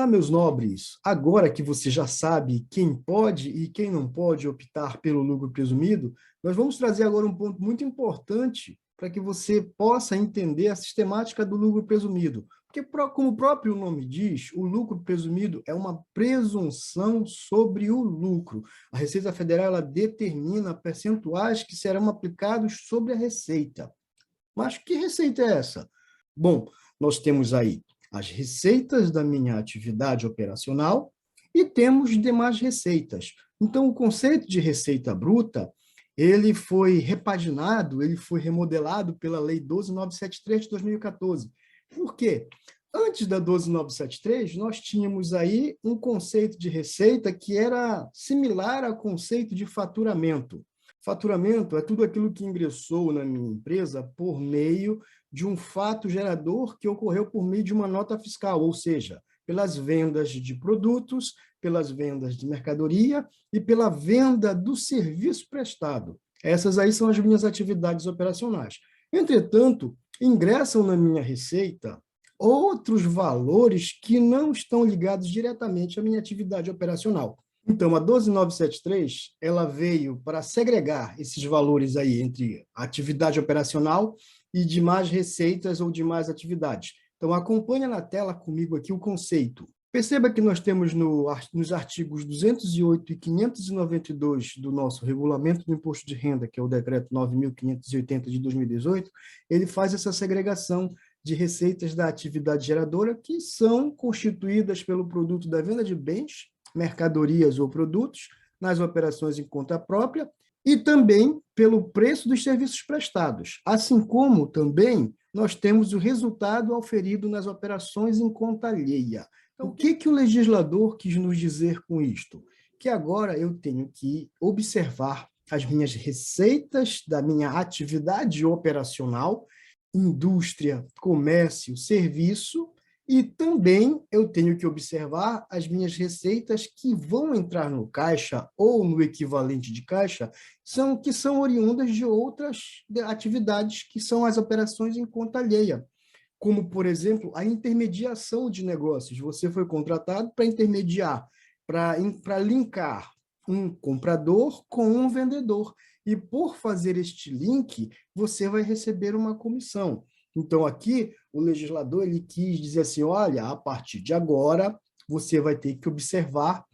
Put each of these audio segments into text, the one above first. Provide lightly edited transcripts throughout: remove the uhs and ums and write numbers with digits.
Olá, meus nobres! Agora que você já sabe quem pode e quem não pode optar pelo lucro presumido, nós vamos trazer agora um ponto muito importante para que você possa entender a sistemática do lucro presumido. Porque, como o próprio nome diz, o lucro presumido é uma presunção sobre o lucro. A Receita Federal ela determina percentuais que serão aplicados sobre a receita. Mas que receita é essa? Bom, nós temos aí as receitas da minha atividade operacional e temos demais receitas. Então, o conceito de receita bruta, ele foi repaginado, ele foi remodelado pela Lei 12.973 de 2014. Por quê? Antes da 12.973, nós tínhamos aí um conceito de receita que era similar ao conceito de faturamento. Faturamento é tudo aquilo que ingressou na minha empresa por meio de um fato gerador que ocorreu por meio de uma nota fiscal, ou seja, pelas vendas de produtos, pelas vendas de mercadoria e pela venda do serviço prestado. Essas aí são as minhas atividades operacionais. Entretanto, ingressam na minha receita outros valores que não estão ligados diretamente à minha atividade operacional. Então, a 12.973, ela veio para segregar esses valores aí entre atividade operacional e demais receitas ou demais atividades. Então, acompanha na tela comigo aqui o conceito. Perceba que nós temos nos artigos 208 e 592 do nosso Regulamento do Imposto de Renda, que é o Decreto 9.580 de 2018, ele faz essa segregação de receitas da atividade geradora, que são constituídas pelo produto da venda de bens, mercadorias ou produtos, nas operações em conta própria, e também pelo preço dos serviços prestados, assim como também nós temos o resultado auferido nas operações em conta alheia. Então, o que o legislador quis nos dizer com isto? Que agora eu tenho que observar as minhas receitas da minha atividade operacional, indústria, comércio, serviço, e também eu tenho que observar as minhas receitas que vão entrar no caixa ou no equivalente de caixa, que são oriundas de outras atividades, que são as operações em conta alheia, como, por exemplo, a intermediação de negócios. Você foi contratado para intermediar, para linkar um comprador com um vendedor. E por fazer este link, você vai receber uma comissão. Então, aqui, o legislador ele quis dizer assim, olha, a partir de agora, você vai ter que observar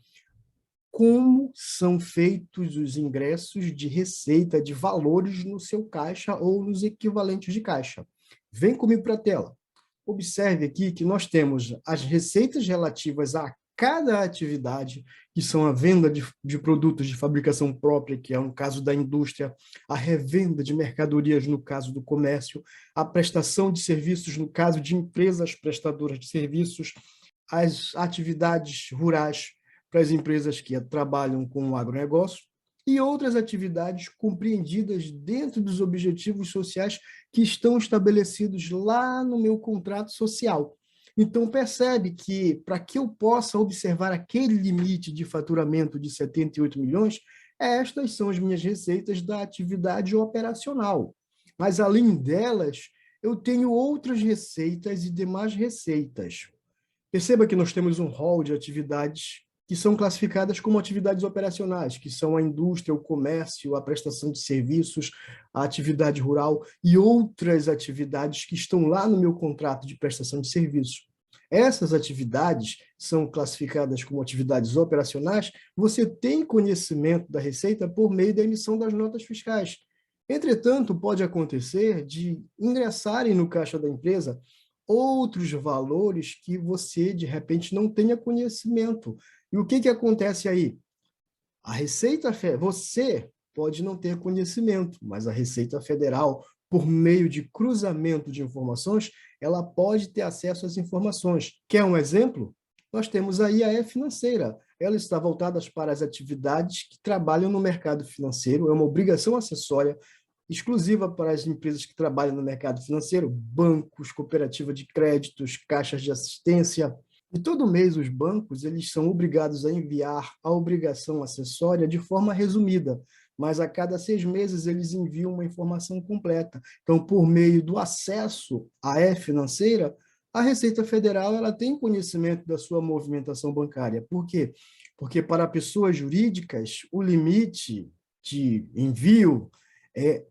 como são feitos os ingressos de receita, de valores no seu caixa ou nos equivalentes de caixa. Vem comigo para a tela. Observe aqui que nós temos as receitas relativas a cada atividade, que são a venda de produtos de fabricação própria, que é no caso da indústria, a revenda de mercadorias, no caso do comércio, a prestação de serviços, no caso de empresas prestadoras de serviços, as atividades rurais para as empresas que trabalham com o agronegócio, e outras atividades compreendidas dentro dos objetivos sociais que estão estabelecidos lá no meu contrato social. Então, percebe que, para que eu possa observar aquele limite de faturamento de 78 milhões, estas são as minhas receitas da atividade operacional. Mas, além delas, eu tenho outras receitas e demais receitas. Perceba que nós temos um rol de atividades que são classificadas como atividades operacionais, que são a indústria, o comércio, a prestação de serviços, a atividade rural e outras atividades que estão lá no meu contrato de prestação de serviços. Essas atividades são classificadas como atividades operacionais, você tem conhecimento da receita por meio da emissão das notas fiscais. Entretanto, pode acontecer de ingressarem no caixa da empresa outros valores que você, de repente, não tenha conhecimento. E o que acontece aí? A Receita Federal, você pode não ter conhecimento, mas a Receita Federal, por meio de cruzamento de informações, ela pode ter acesso às informações. Quer um exemplo? Nós temos aí a E-Financeira. Ela está voltada para as atividades que trabalham no mercado financeiro, é uma obrigação acessória exclusiva para as empresas que trabalham no mercado financeiro, bancos, cooperativa de créditos, caixas de assistência. E todo mês os bancos eles são obrigados a enviar a obrigação acessória de forma resumida, mas a cada 6 meses eles enviam uma informação completa. Então, por meio do acesso à E-Financeira, A Receita Federal ela tem conhecimento da sua movimentação bancária. Por quê? Porque para pessoas jurídicas, o limite de envio é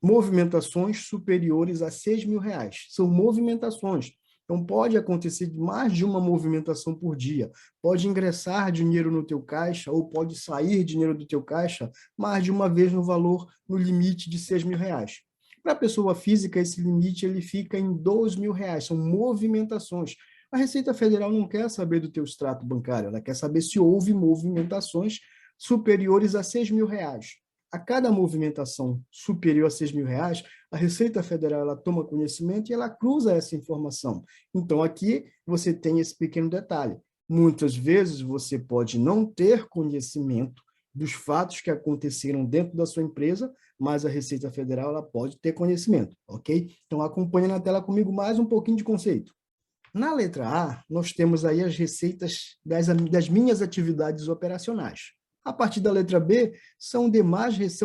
movimentações superiores a R$ 6.000. São movimentações. Então, pode acontecer mais de uma movimentação por dia. Pode ingressar dinheiro no teu caixa ou pode sair dinheiro do teu caixa mais de uma vez no valor, no limite de R$ 6.000. Para a pessoa física, esse limite ele fica em R$ 2.000. São movimentações. A Receita Federal não quer saber do teu extrato bancário, ela quer saber se houve movimentações superiores a R$ 6.000. A cada movimentação superior a R$ 6.000, a Receita Federal ela toma conhecimento e ela cruza essa informação. Então, aqui você tem esse pequeno detalhe. Muitas vezes você pode não ter conhecimento dos fatos que aconteceram dentro da sua empresa, mas a Receita Federal ela pode ter conhecimento, ok? Então, acompanhe na tela comigo mais um pouquinho de conceito. Na letra A, nós temos aí as receitas das minhas atividades operacionais. A partir da letra B, são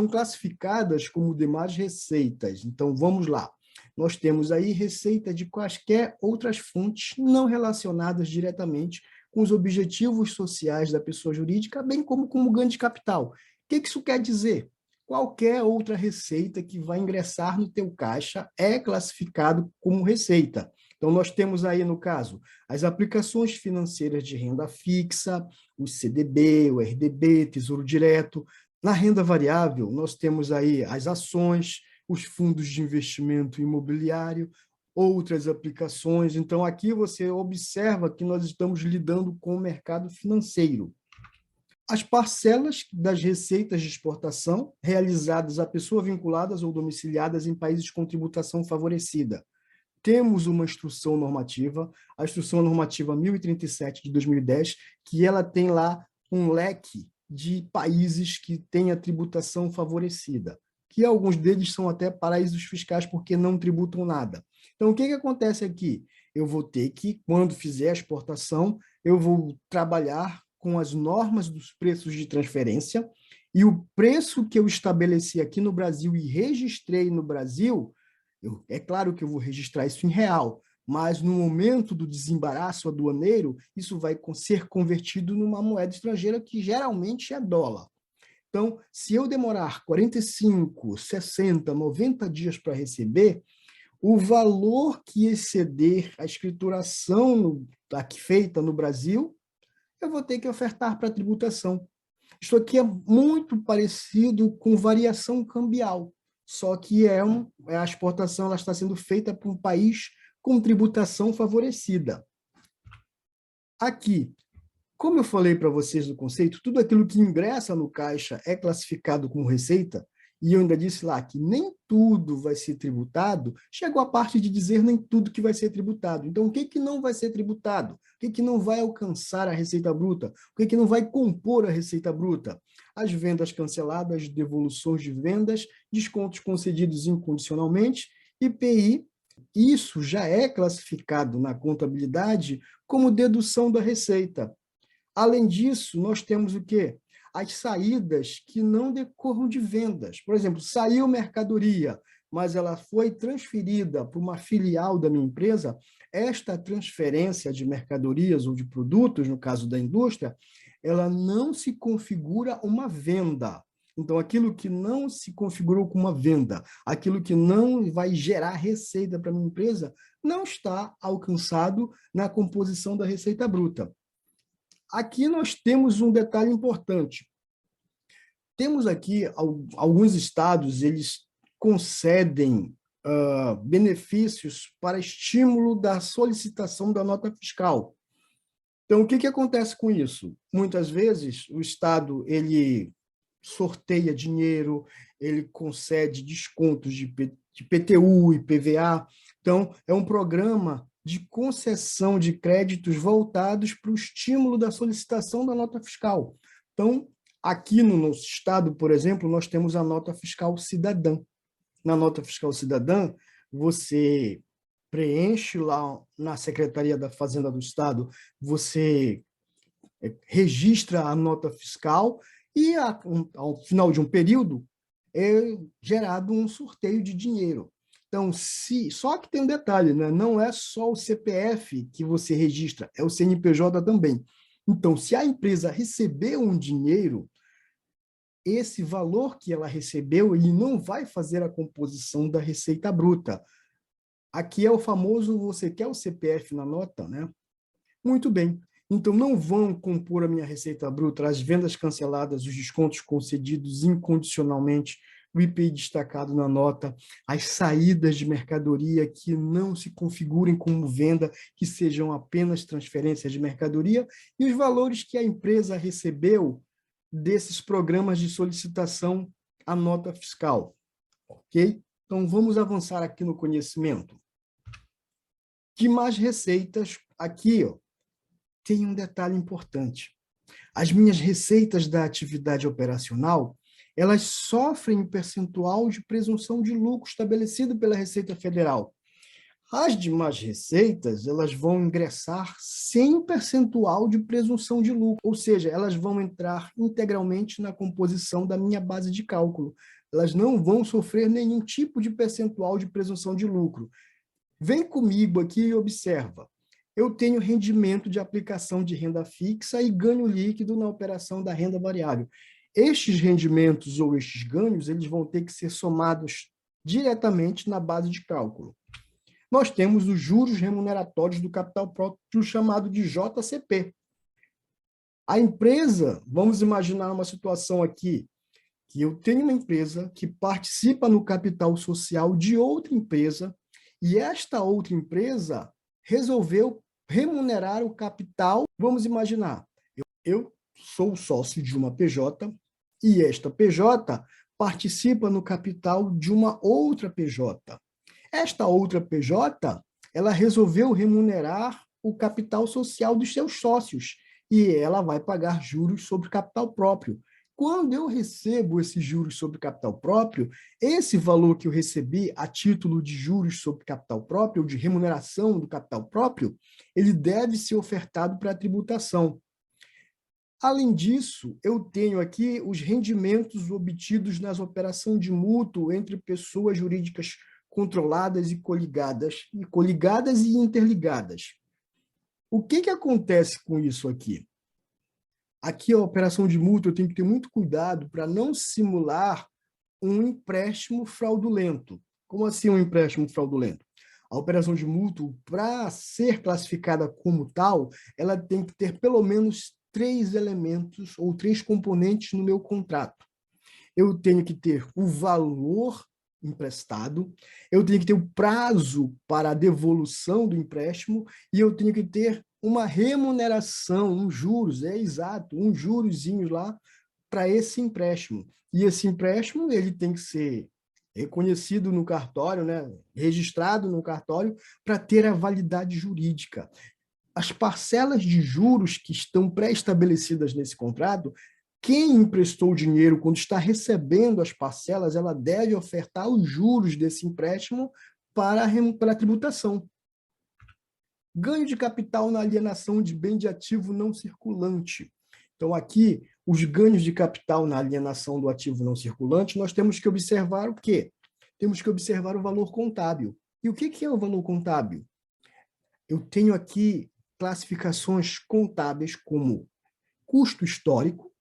classificadas como demais receitas. Então, vamos lá. Nós temos aí receita de quaisquer outras fontes não relacionadas diretamente com os objetivos sociais da pessoa jurídica, bem como ganho de capital. O que isso quer dizer? Qualquer outra receita que vai ingressar no teu caixa é classificado como receita. Então, nós temos aí, no caso, as aplicações financeiras de renda fixa, o CDB, o RDB, Tesouro Direto. Na renda variável, nós temos aí as ações, os fundos de investimento imobiliário, outras aplicações. Então, aqui você observa que nós estamos lidando com o mercado financeiro. As parcelas das receitas de exportação realizadas a pessoas vinculadas ou domiciliadas em países com tributação favorecida. Temos uma instrução normativa, a instrução normativa 1037 de 2010, que ela tem lá um leque de países que têm a tributação favorecida, que alguns deles são até paraísos fiscais porque não tributam nada. Então, o que acontece aqui? Eu vou ter que, quando fizer a exportação, eu vou trabalhar com as normas dos preços de transferência e o preço que eu estabeleci aqui no Brasil e registrei no Brasil, é claro que eu vou registrar isso em real, mas no momento do desembaraço aduaneiro, isso vai ser convertido numa moeda estrangeira que geralmente é dólar. Então, se eu demorar 45, 60, 90 dias para receber, o valor que exceder a escrituração aqui feita no Brasil, eu vou ter que ofertar para tributação. Isso aqui é muito parecido com variação cambial, só que a exportação ela está sendo feita para um país com tributação favorecida. Aqui, como eu falei para vocês no conceito, tudo aquilo que ingressa no caixa é classificado como receita, e eu ainda disse lá que nem tudo vai ser tributado, chegou a parte de dizer nem tudo que vai ser tributado. Então, o que não vai ser tributado? O que não vai alcançar a receita bruta? O que não vai compor a receita bruta? As vendas canceladas, devoluções de vendas, descontos concedidos incondicionalmente, IPI, isso já é classificado na contabilidade como dedução da receita. Além disso, nós temos o quê? As saídas que não decorram de vendas. Por exemplo, saiu mercadoria, mas ela foi transferida para uma filial da minha empresa, esta transferência de mercadorias ou de produtos, no caso da indústria, ela não se configura uma venda. Então, aquilo que não se configurou como uma venda, aquilo que não vai gerar receita para a minha empresa, não está alcançado na composição da receita bruta. Aqui nós temos um detalhe importante. Temos aqui alguns estados, eles concedem benefícios para estímulo da solicitação da nota fiscal. Então, o que acontece com isso? Muitas vezes, o estado ele sorteia dinheiro, ele concede descontos de PTU e PVA. Então, é um programa de concessão de créditos voltados para o estímulo da solicitação da nota fiscal. Então, aqui no nosso estado, por exemplo, nós temos a nota fiscal cidadã. Na nota fiscal cidadã, você preenche lá na Secretaria da Fazenda do Estado, você registra a nota fiscal e, ao final de um período, é gerado um sorteio de dinheiro. Então, só que tem um detalhe, né? Não é só o CPF que você registra, é o CNPJ também. Então, se a empresa recebeu um dinheiro, esse valor que ela recebeu, ele não vai fazer a composição da receita bruta. Aqui é o famoso, você quer o CPF na nota, né? Muito bem. Então, não vão compor a minha receita bruta as vendas canceladas, os descontos concedidos incondicionalmente, o IPI destacado na nota, as saídas de mercadoria que não se configurem como venda, que sejam apenas transferências de mercadoria, e os valores que a empresa recebeu desses programas de solicitação à nota fiscal. Ok? Então, vamos avançar aqui no conhecimento. De mais receitas, aqui, ó, tem um detalhe importante. As minhas receitas da atividade operacional, elas sofrem um percentual de presunção de lucro estabelecido pela Receita Federal. As demais receitas, elas vão ingressar sem percentual de presunção de lucro, ou seja, elas vão entrar integralmente na composição da minha base de cálculo. Elas não vão sofrer nenhum tipo de percentual de presunção de lucro. Vem comigo aqui e observa. Eu tenho rendimento de aplicação de renda fixa e ganho líquido na operação da renda variável. Estes rendimentos ou estes ganhos, eles vão ter que ser somados diretamente na base de cálculo. Nós temos os juros remuneratórios do capital próprio, chamado de JCP. A empresa, vamos imaginar uma situação aqui, que eu tenho uma empresa que participa no capital social de outra empresa, e esta outra empresa resolveu remunerar o capital. Vamos imaginar, eu sou sócio de uma PJ e esta PJ participa no capital de uma outra PJ. Esta outra PJ, ela resolveu remunerar o capital social dos seus sócios e ela vai pagar juros sobre capital próprio. Quando eu recebo esses juros sobre capital próprio, esse valor que eu recebi a título de juros sobre capital próprio, ou de remuneração do capital próprio, ele deve ser ofertado para a tributação. Além disso, eu tenho aqui os rendimentos obtidos nas operações de mútuo entre pessoas jurídicas controladas e coligadas e interligadas. O que acontece com isso aqui? Aqui, a operação de mútuo, eu tenho que ter muito cuidado para não simular um empréstimo fraudulento. Como assim um empréstimo fraudulento? A operação de mútuo, para ser classificada como tal, ela tem que ter pelo menos 3 elementos ou 3 componentes no meu contrato. Eu tenho que ter o valor emprestado, eu tenho que ter o prazo para a devolução do empréstimo e eu tenho que ter uma remuneração, um juros, é exato, um jurozinho lá para esse empréstimo. E esse empréstimo ele tem que ser reconhecido no cartório, né? Registrado no cartório para ter a validade jurídica. As parcelas de juros que estão pré-estabelecidas nesse contrato, quem emprestou o dinheiro, quando está recebendo as parcelas, ela deve ofertar os juros desse empréstimo para a tributação. Ganho de capital na alienação de bem de ativo não circulante. Então, aqui, os ganhos de capital na alienação do ativo não circulante, nós temos que observar o quê? Temos que observar o valor contábil. E o que é o valor contábil? Eu tenho aqui classificações contábeis como custo histórico,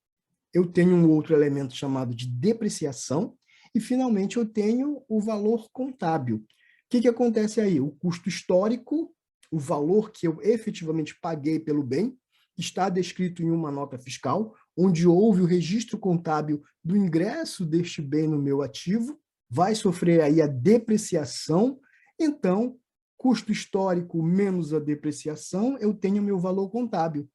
eu tenho um outro elemento chamado de depreciação, e, finalmente, eu tenho o valor contábil. O que acontece aí? O custo histórico, o valor que eu efetivamente paguei pelo bem, está descrito em uma nota fiscal, onde houve o registro contábil do ingresso deste bem no meu ativo, vai sofrer aí a depreciação, então, custo histórico menos a depreciação, eu tenho meu valor contábil.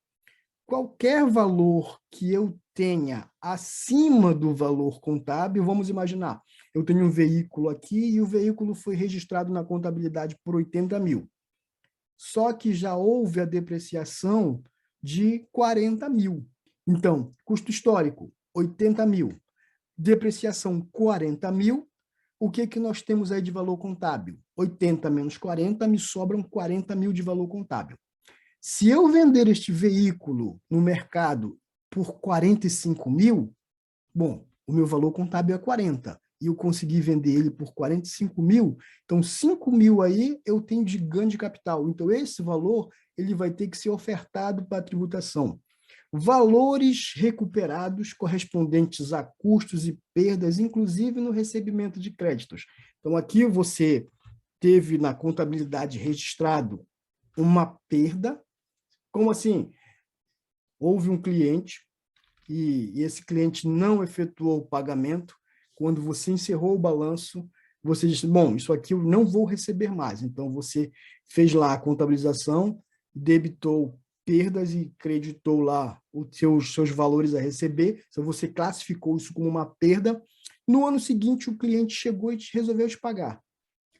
Qualquer valor que eu tenha acima do valor contábil, vamos imaginar, eu tenho um veículo aqui e o veículo foi registrado na contabilidade por 80 mil. Só que já houve a depreciação de 40 mil. Então, custo histórico, 80 mil. Depreciação, 40 mil. O que nós temos aí de valor contábil? 80 menos 40, me sobram 40 mil de valor contábil. Se eu vender este veículo no mercado por 45 mil, bom, o meu valor contábil é 40. e eu consegui vender ele por 45 mil, então 5 mil aí eu tenho de ganho de capital. Então esse valor ele vai ter que ser ofertado para a tributação. Valores recuperados correspondentes a custos e perdas, inclusive no recebimento de créditos. Então aqui você teve na contabilidade registrado uma perda. Como assim? Houve um cliente e esse cliente não efetuou o pagamento. Quando você encerrou o balanço, você disse, bom, isso aqui eu não vou receber mais. Então, você fez lá a contabilização, debitou perdas e creditou lá os seus valores a receber. Então, você classificou isso como uma perda. No ano seguinte, o cliente chegou e resolveu te pagar.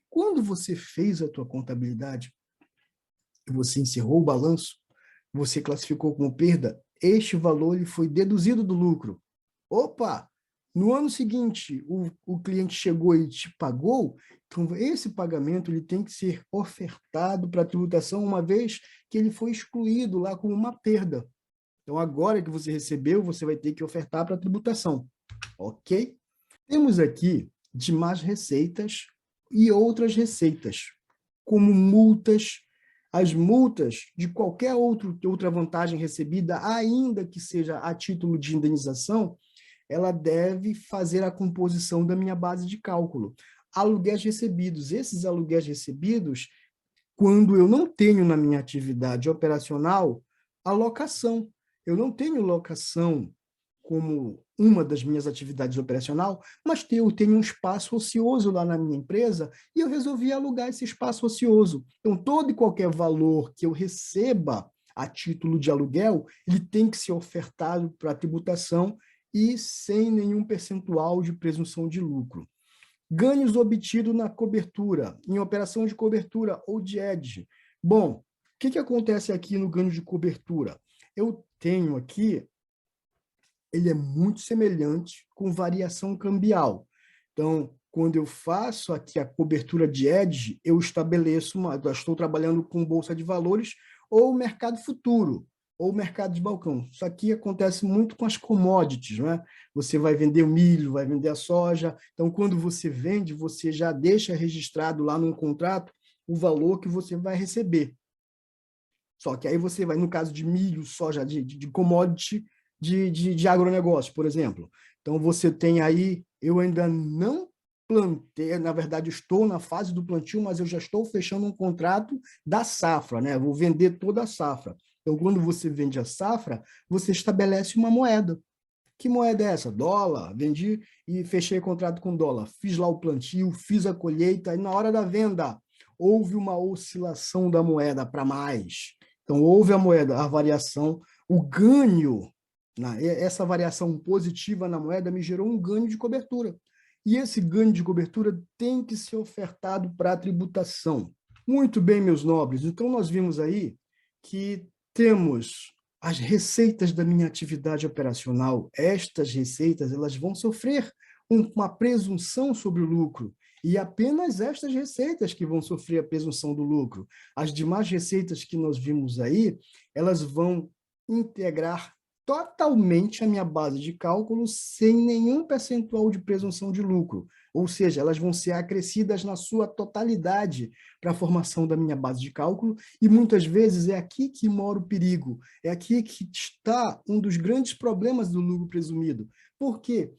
Quando você fez a tua contabilidade, você encerrou o balanço, você classificou como perda, este valor ele foi deduzido do lucro. Opa! No ano seguinte, o cliente chegou e te pagou, então esse pagamento ele tem que ser ofertado para a tributação, uma vez que ele foi excluído lá como uma perda. Então, agora que você recebeu, você vai ter que ofertar para a tributação. Ok? Temos aqui demais receitas e outras receitas, como multas. As multas de qualquer outra vantagem recebida, ainda que seja a título de indenização, ela deve fazer a composição da minha base de cálculo. Aluguéis recebidos. Esses aluguéis recebidos, quando eu não tenho na minha atividade operacional a locação. Eu não tenho locação como uma das minhas atividades operacional, mas eu tenho um espaço ocioso lá na minha empresa e eu resolvi alugar esse espaço ocioso. Então, todo e qualquer valor que eu receba a título de aluguel, ele tem que ser ofertado para a tributação e sem nenhum percentual de presunção de lucro. Ganhos obtidos na cobertura, em operação de cobertura ou de hedge. Bom, o que acontece aqui no ganho de cobertura? Eu tenho aqui, ele é muito semelhante com variação cambial. Então, quando eu faço aqui a cobertura de hedge, eu estabeleço eu estou trabalhando com bolsa de valores ou mercado futuro, ou mercado de balcão. Isso aqui acontece muito com as commodities, né? Você vai vender o milho, vai vender a soja. Então, quando você vende, você já deixa registrado lá num contrato o valor que você vai receber. Só que aí você vai, no caso de milho, soja, de commodity, de agronegócio, por exemplo. Então, você tem aí, eu ainda não plantei, na verdade, estou na fase do plantio, mas eu já estou fechando um contrato da safra, né? Vou vender toda a safra. Então, quando você vende a safra, você estabelece uma moeda. Que moeda é essa? Dólar. Vendi e fechei contrato com dólar. Fiz lá o plantio, fiz a colheita, e na hora da venda, houve uma oscilação da moeda para mais. Então, houve a moeda, a variação, o ganho, essa variação positiva na moeda me gerou um ganho de cobertura. E esse ganho de cobertura tem que ser ofertado para a tributação. Muito bem, meus nobres. Então, nós vimos aí que temos as receitas da minha atividade operacional. Estas receitas elas vão sofrer uma presunção sobre o lucro. E apenas estas receitas que vão sofrer a presunção do lucro. As demais receitas que nós vimos aí, elas vão integrar totalmente a minha base de cálculo sem nenhum percentual de presunção de lucro. Ou seja, elas vão ser acrescidas na sua totalidade para a formação da minha base de cálculo e muitas vezes é aqui que mora o perigo, é aqui que está um dos grandes problemas do lucro presumido. Por quê?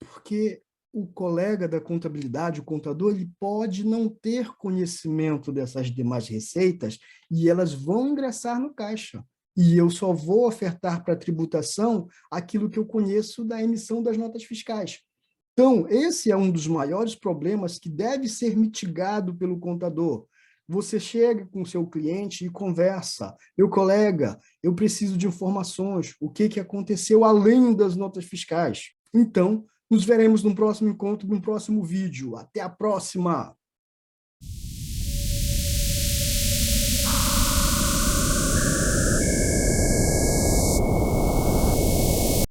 Porque o colega da contabilidade, o contador, ele pode não ter conhecimento dessas demais receitas e elas vão ingressar no caixa. E eu só vou ofertar para a tributação aquilo que eu conheço da emissão das notas fiscais. Então, esse é um dos maiores problemas que deve ser mitigado pelo contador. Você chega com o seu cliente e conversa. Meu colega, eu preciso de informações. O que aconteceu além das notas fiscais? Então, nos veremos no próximo encontro, no próximo vídeo. Até a próxima!